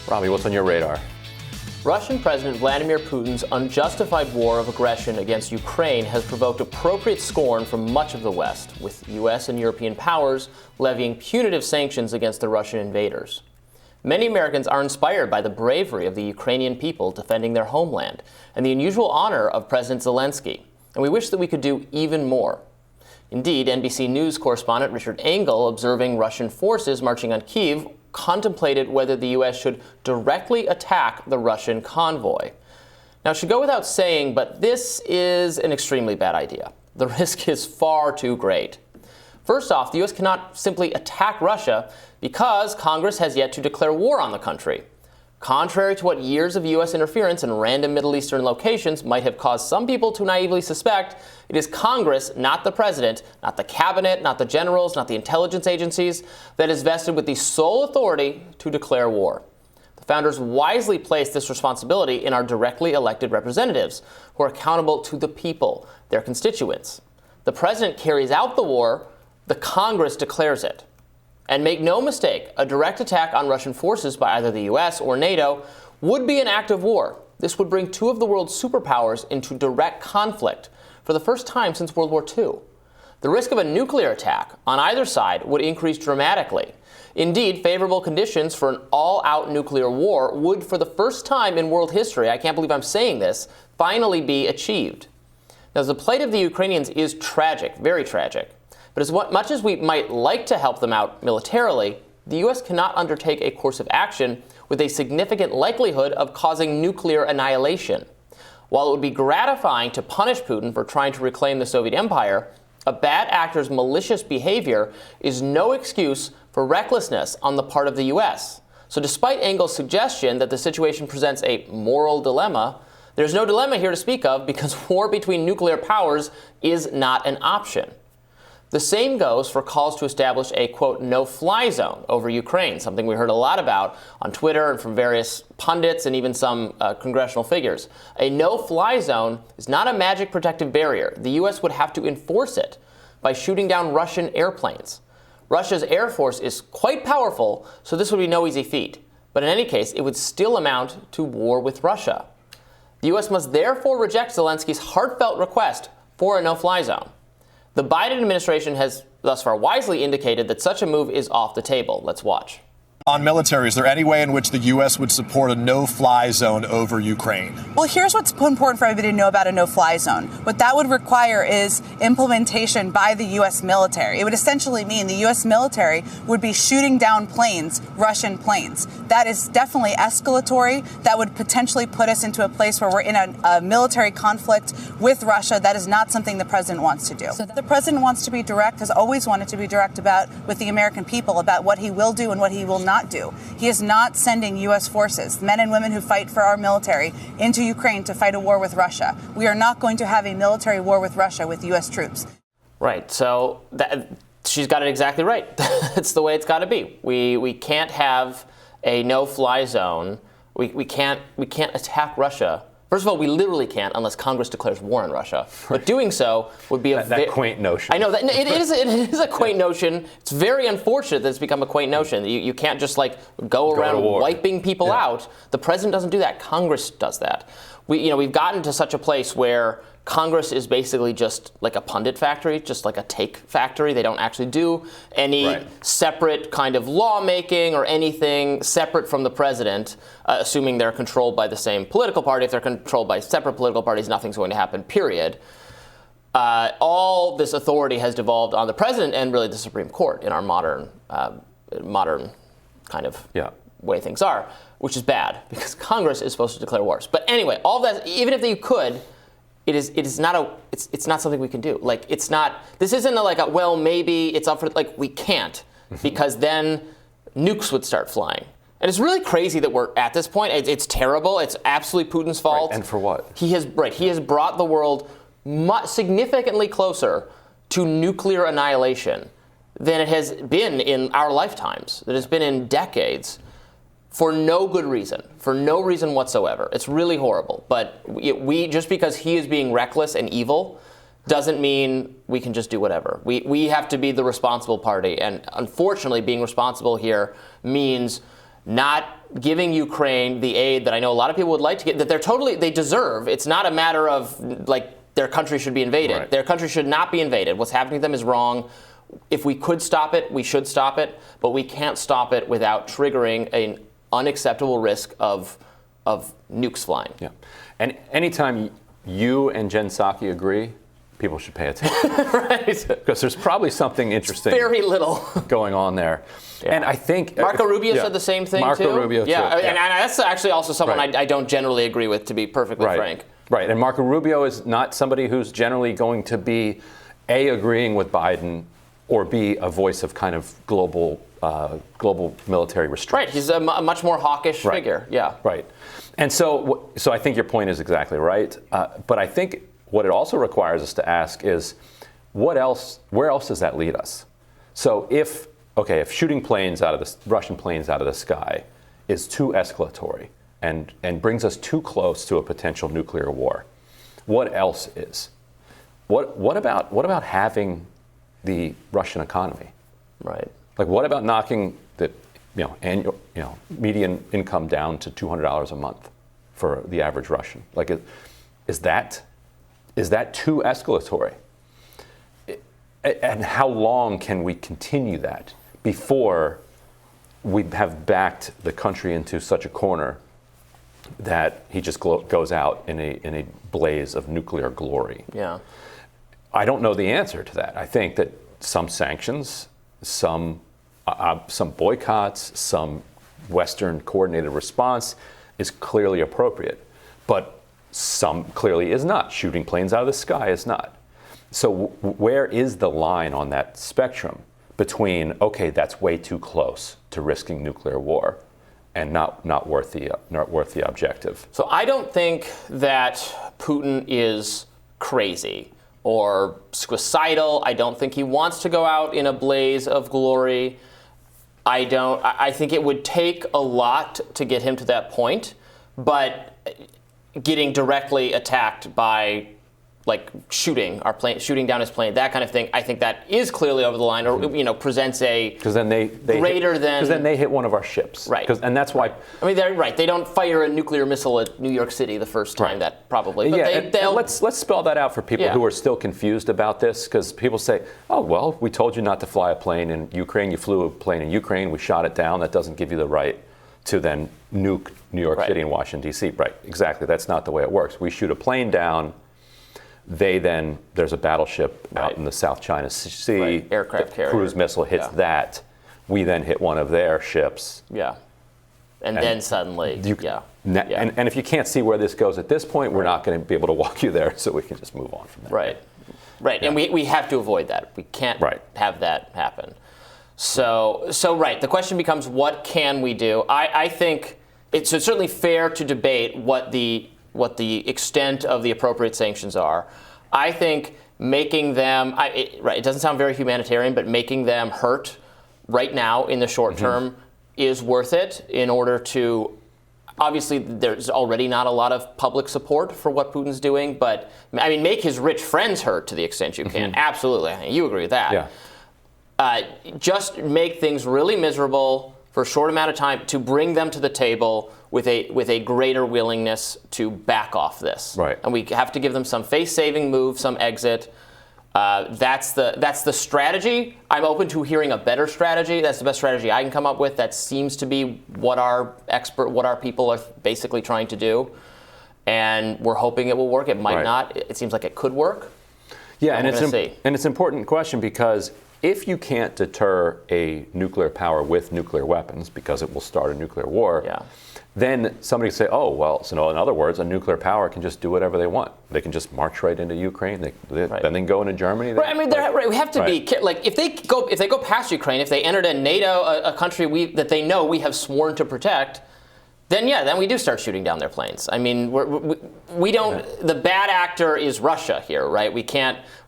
Robby, what's on your radar? Russian President Vladimir Putin's unjustified war of aggression against Ukraine has provoked appropriate scorn from much of the West, with U.S. and European powers levying punitive sanctions against the Russian invaders. Many Americans are inspired by the bravery of the Ukrainian people defending their homeland and the unusual honor of President Zelensky, and we wish that we could do even more. Indeed, NBC News correspondent Richard Engel, observing Russian forces marching on Kyiv, contemplated whether the U.S. should directly attack the Russian convoy. Now, it should go without saying, but this is an extremely bad idea. The risk is far too great. First off, the U.S. cannot simply attack Russia because Congress has yet to declare war on the country. Contrary to what years of U.S. interference in random Middle Eastern locations might have caused some people to naively suspect, it is Congress, not the president, not the cabinet, not the generals, not the intelligence agencies, that is vested with the sole authority to declare war. The founders wisely placed this responsibility in our directly elected representatives, who are accountable to the people, their constituents. The president carries out the war, the Congress declares it. And make no mistake, a direct attack on Russian forces by either the U.S. or NATO would be an act of war. This would bring two of the world's superpowers into direct conflict for the first time since World War II. The risk of a nuclear attack on either side would increase dramatically. Indeed, favorable conditions for an all-out nuclear war would, for the first time in world history, I can't believe I'm saying this, finally be achieved. Now, the plight of the Ukrainians is tragic, very tragic. But as much as we might like to help them out militarily, the U.S. cannot undertake a course of action with a significant likelihood of causing nuclear annihilation. While it would be gratifying to punish Putin for trying to reclaim the Soviet Empire, a bad actor's malicious behavior is no excuse for recklessness on the part of the U.S. So despite Engel's suggestion that the situation presents a moral dilemma, there's no dilemma here to speak of because war between nuclear powers is not an option. The same goes for calls to establish a, quote, no-fly zone over Ukraine, something we heard a lot about on Twitter and from various pundits and even some congressional figures. A no-fly zone is not a magic protective barrier. The U.S. would have to enforce it by shooting down Russian airplanes. Russia's air force is quite powerful, so this would be no easy feat. But in any case, it would still amount to war with Russia. The U.S. must therefore reject Zelensky's heartfelt request for a no-fly zone. The Biden administration has thus far wisely indicated that such a move is off the table. Let's watch. On military, is there any way in which the U.S. would support a no-fly zone over Ukraine? Well, here's what's important for everybody to know about a no-fly zone. What that would require is implementation by the U.S. military. It would essentially mean the U.S. military would be shooting down planes, Russian planes. That is definitely escalatory. That would potentially put us into a place where we're in a military conflict with Russia. That is not something the president wants to do. So the president wants to be direct, has always wanted to be direct with the American people about what he will do and what he will not do. He is not sending U.S. forces, men and women who fight for our military, into Ukraine to fight a war with Russia. We are not going to have a military war with Russia with U.S. troops. Right. So she's got it exactly right. That's the way it's got to be. We can't have a no-fly zone. We can't attack Russia. First of all, we literally can't unless Congress declares war on Russia. But doing so would be that quaint notion. I know that it is a quaint notion. It's very unfortunate that it's become a quaint notion. You can't just go around wiping people out. The president doesn't do that. Congress does that. We've gotten to such a place where Congress is basically just like a pundit factory, just like a take factory. They don't actually do any separate kind of lawmaking or anything separate from the president, assuming they're controlled by the same political party. If they're controlled by separate political parties, nothing's going to happen, period. All this authority has devolved on the president and really the Supreme Court in our modern kind of way things are, which is bad because Congress is supposed to declare wars. But anyway, all that, even if you could, it's not something we can do. This isn't well, maybe it's up for, we can't, because then nukes would start flying. And it's really crazy that we're at this point. It's terrible. It's absolutely Putin's fault. Right. And for what? He has brought the world significantly closer to nuclear annihilation than it has been in our lifetimes, that it's been in decades. For no good reason, for no reason whatsoever. It's really horrible. But we just because he is being reckless and evil doesn't mean we can just do whatever. We have to be the responsible party. And unfortunately, being responsible here means not giving Ukraine the aid that I know a lot of people would like to get, that they deserve. It's not a matter of like their country should be invaded. Right. Their country should not be invaded. What's happening to them is wrong. If we could stop it, we should stop it, but we can't stop it without triggering an unacceptable risk of nukes flying. Yeah. And anytime you and Jen Psaki agree, people should pay attention. Right. Because there's probably something interesting Very little going on there. Yeah. And I think Marco Rubio said the same thing Marco too. Rubio yeah, too. and that's actually also someone Right. I don't generally agree with, to be perfectly Right. frank. Right. And Marco Rubio is not somebody who's generally going to be A, agreeing with Biden, or B, a voice of kind of global military restraint. Right. He's a much more hawkish figure. Yeah. Right. And so I think your point is exactly right. But I think what it also requires us to ask is, where else does that lead us? So if shooting Russian planes out of the sky is too escalatory and brings us too close to a potential nuclear war, what else is? What about having the Russian economy? Right. Like, what about knocking the annual median income down to $200 a month for the average Russian? Like, is that too escalatory? And how long can we continue that before we have backed the country into such a corner that he just goes out in a blaze of nuclear glory? Yeah. I don't know the answer to that. I think that some sanctions, some boycotts, some Western coordinated response is clearly appropriate, but some clearly is not. Shooting planes out of the sky is not. So where is the line on that spectrum between, okay, that's way too close to risking nuclear war and not worth the objective? So I don't think that Putin is crazy or suicidal. I don't think he wants to go out in a blaze of glory. I think it would take a lot to get him to that point, but getting directly attacked by like shooting down his plane, that kind of thing, I think that is clearly over the line, or presents a because then they hit one of our ships, right? And that's why. I mean, they're right. They don't fire a nuclear missile at New York City the first time. Right. That probably. But and let's spell that out for people who are still confused about this, because people say, "Oh, well, we told you not to fly a plane in Ukraine. You flew a plane in Ukraine. We shot it down. That doesn't give you the right to then nuke New York City and Washington D.C." Right? Exactly. That's not the way it works. We shoot a plane down. There's a battleship out in the South China Sea. Aircraft carrier. Cruise missile hits that. We then hit one of their ships. Yeah. And then suddenly, And if you can't see where this goes at this point, we're not going to be able to walk you there, so we can just move on from there. Right. Right. Yeah. And we have to avoid that. We can't have that happen. So the question becomes, what can we do? I think it's certainly fair to debate what the extent of the appropriate sanctions are. I think making them, it doesn't sound very humanitarian, but making them hurt right now in the short term is worth it in order to, obviously there's already not a lot of public support for what Putin's doing, but I mean, make his rich friends hurt to the extent you can. Absolutely. I mean, you agree with that. Yeah. Just make things really miserable for a short amount of time to bring them to the table with a greater willingness to back off this. Right. And we have to give them some face-saving move, some exit. That's the strategy. I'm open to hearing a better strategy. That's the best strategy I can come up with. That seems to be what our people are basically trying to do. And we're hoping it will work. It might not. It seems like it could work. Yeah, and it's an important question, because if you can't deter a nuclear power with nuclear weapons, because it will start a nuclear war, then somebody say, oh, well, so in other words, a nuclear power can just do whatever they want. They can just march right into Ukraine. Then they can go into Germany. Right. I mean, we have to be like, if they go past Ukraine, if they entered a NATO, a country that they know we have sworn to protect, then we do start shooting down their planes. I mean, we don't. The bad actor is Russia here, right?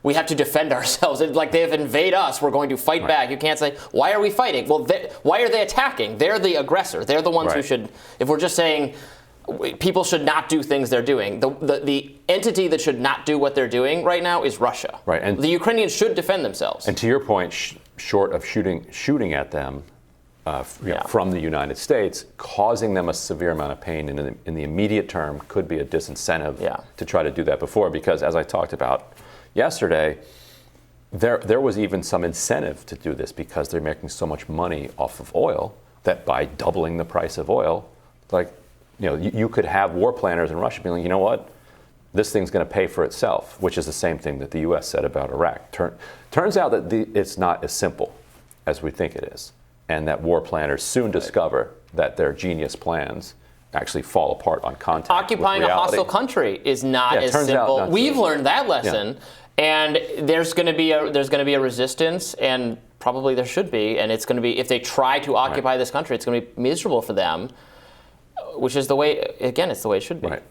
We have to defend ourselves. It's like they have invaded us. We're going to fight back. You can't say, why are we fighting? Well, why are they attacking? They're the aggressor. They're the ones who should. If we're just saying people should not do things they're doing, the entity that should not do what they're doing right now is Russia. Right. And the Ukrainians should defend themselves. And to your point, short of shooting at them, from the United States, causing them a severe amount of pain in the immediate term could be a disincentive to try to do that before. Because as I talked about yesterday, there was even some incentive to do this because they're making so much money off of oil that by doubling the price of oil, you could have war planners in Russia being like, you know what, this thing's going to pay for itself, which is the same thing that the U.S. said about Iraq. Turns out that it's not as simple as we think it is, and that war planners soon discover that their genius plans actually fall apart on contact Occupying with a reality. hostile country is not as turns out simple. not We've so. learned that lesson, and there's going to be a resistance, and probably there should be, and it's going to be, if they try to occupy this country, it's going to be miserable for them, which is the way, again, it's the way it should be. Right,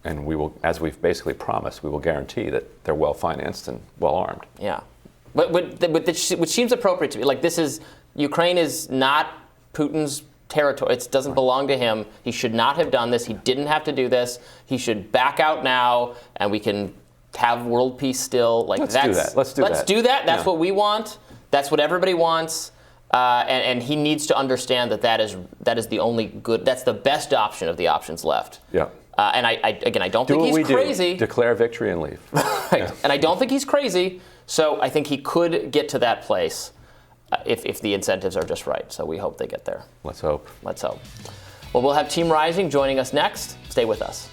and we will, as we've basically promised, we will guarantee that they're well financed and well armed. Yeah, which seems appropriate to me. Like, Ukraine is not Putin's territory. It doesn't belong to him. He should not have done this. He didn't have to do this. He should back out now, and we can have world peace still. Let's do that. Let's do that. That's what we want. That's what everybody wants. And he needs to understand that is the only good. That's the best option of the options left. Yeah. And I don't think he's crazy. Declare victory and leave. Right. Yeah. And I don't think he's crazy. So I think he could get to that place if the incentives are just right. So we hope they get there. Let's hope. Let's hope. Well, we'll have Team Rising joining us next. Stay with us.